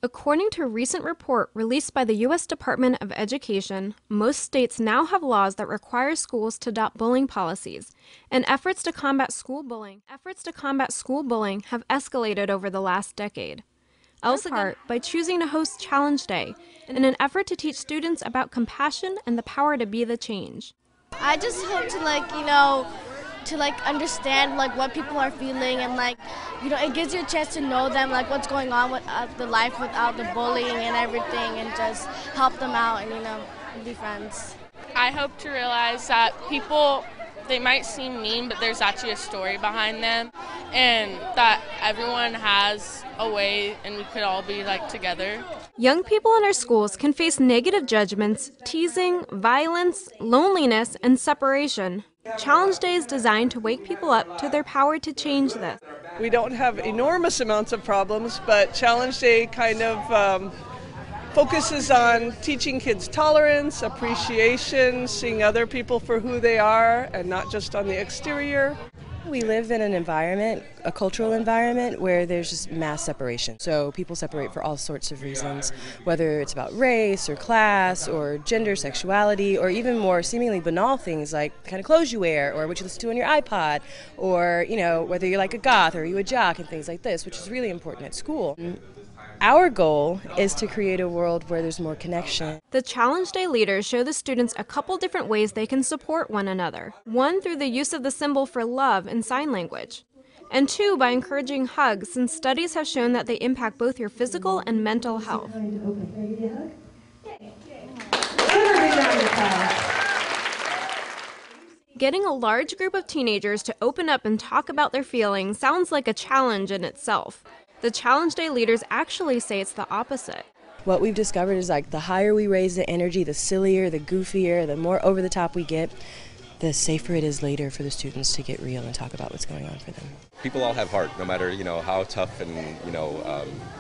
According to a recent report released by the U.S. Department of Education, most states now have laws that require schools to adopt bullying policies, and efforts to combat school bullying have escalated over the last decade. Also, part by choosing to host Challenge Day in an effort to teach students about compassion and the power to be the change. I just hope to understand what people are feeling, and it gives you a chance to know them, what's going on with the life without the bullying and everything, and just help them out and be friends. I hope to realize that people, they might seem mean, but there's actually a story behind them, and that everyone has a way and we could all be together. Young people in our schools can face negative judgments, teasing, violence, loneliness, and separation. Challenge Day is designed to wake people up to their power to change this. We don't have enormous amounts of problems, but Challenge Day kind of focuses on teaching kids tolerance, appreciation, seeing other people for who they are and not just on the exterior. We live in an environment, a cultural environment, where there's just mass separation. So people separate for all sorts of reasons, whether it's about race or class or gender, sexuality, or even more seemingly banal things like the kind of clothes you wear or what you listen to on your iPod, or whether you're like a goth or are you a jock and things like this, which is really important at school. Our goal is to create a world where there's more connection. The Challenge Day leaders show the students a couple different ways they can support one another. One, through the use of the symbol for love in sign language. And two, by encouraging hugs, since studies have shown that they impact both your physical and mental health. Getting a large group of teenagers to open up and talk about their feelings sounds like a challenge in itself. The Challenge Day leaders actually say it's the opposite. What we've discovered is the higher we raise the energy, the sillier, the goofier, the more over the top we get, the safer it is later for the students to get real and talk about what's going on for them. People all have heart, no matter how tough and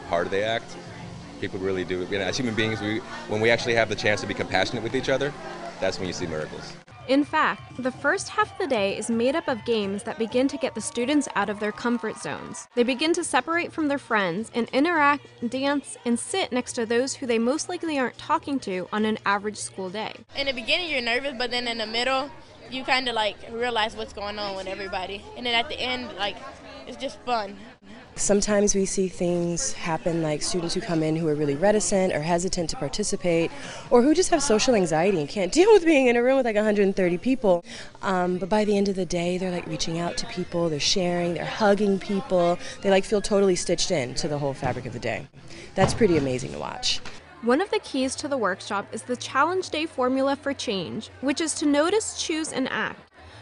hard they act. People really do. As human beings, when we actually have the chance to be compassionate with each other, that's when you see miracles. In fact, the first half of the day is made up of games that begin to get the students out of their comfort zones. They begin to separate from their friends and interact, dance, and sit next to those who they most likely aren't talking to on an average school day. In the beginning, you're nervous, but then in the middle, you kind of realize what's going on with everybody. And then at the end, it's just fun. Sometimes we see things happen like students who come in who are really reticent or hesitant to participate, or who just have social anxiety and can't deal with being in a room with 130 people. But by the end of the day, they're reaching out to people, they're sharing, they're hugging people. They feel totally stitched in to the whole fabric of the day. That's pretty amazing to watch. One of the keys to the workshop is the Challenge Day formula for change, which is to notice, choose, and act.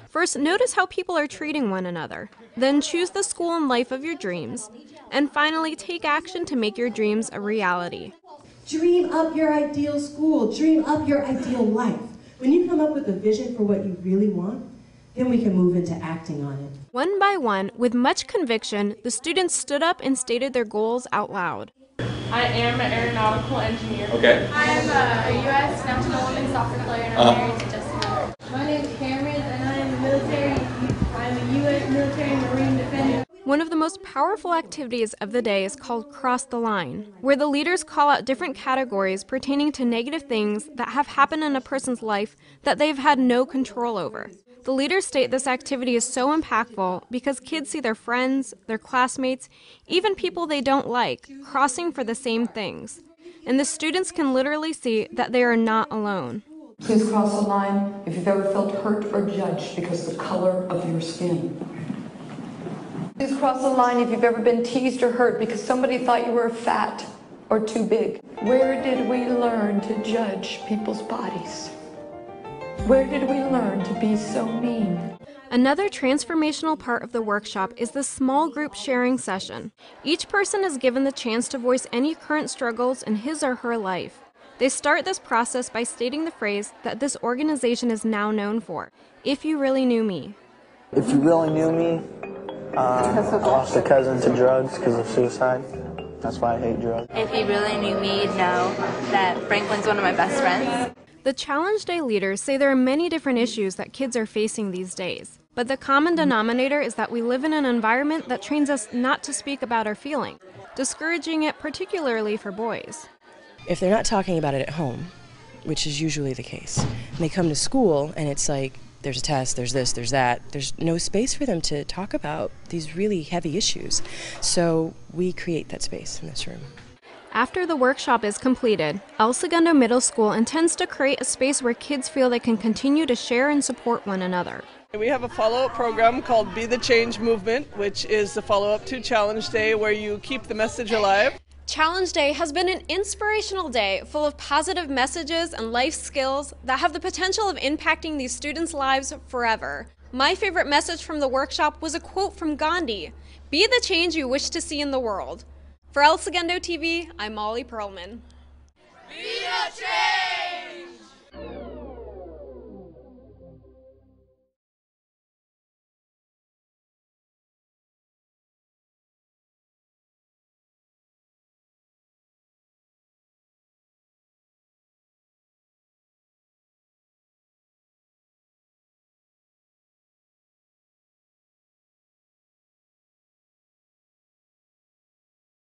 First, notice how people are treating one another. Then choose the school and life of your dreams. And finally, take action to make your dreams a reality. Dream up your ideal school. Dream up your ideal life. When you come up with a vision for what you really want, then we can move into acting on it. One by one, with much conviction, the students stood up and stated their goals out loud. I am an aeronautical engineer. Okay. I am a U.S. national women's soccer player, and I'm married to Jessica. My name is Cameron, and I am military. I'm a U.S. military Marine defender. One of the most powerful activities of the day is called Cross the Line, where the leaders call out different categories pertaining to negative things that have happened in a person's life that they've had no control over. The leaders state this activity is so impactful because kids see their friends, their classmates, even people they don't like, crossing for the same things. And the students can literally see that they are not alone. Please cross the line if you've ever felt hurt or judged because of the color of your skin. Please cross the line if you've ever been teased or hurt because somebody thought you were fat or too big. Where did we learn to judge people's bodies? Where did we learn to be so mean? Another transformational part of the workshop is the small group sharing session. Each person is given the chance to voice any current struggles in his or her life. They start this process by stating the phrase that this organization is now known for, "If you really knew me." If you really knew me, I lost a cousin to drugs because of suicide. That's why I hate drugs. If you really knew me, you'd know that Franklin's one of my best friends. The Challenge Day leaders say there are many different issues that kids are facing these days. But the common denominator is that we live in an environment that trains us not to speak about our feelings. discouraging it particularly for boys. If they're not talking about it at home, which is usually the case, and they come to school and it's like, there's a test, there's this, there's that, there's no space for them to talk about these really heavy issues. So we create that space in this room. After the workshop is completed, El Segundo Middle School intends to create a space where kids feel they can continue to share and support one another. We have a follow-up program called Be the Change Movement, which is the follow-up to Challenge Day, where you keep the message alive. Challenge Day has been an inspirational day full of positive messages and life skills that have the potential of impacting these students' lives forever. My favorite message from the workshop was a quote from Gandhi: "Be the change you wish to see in the world." For El Segundo TV, I'm Molly Perlman. Be the change!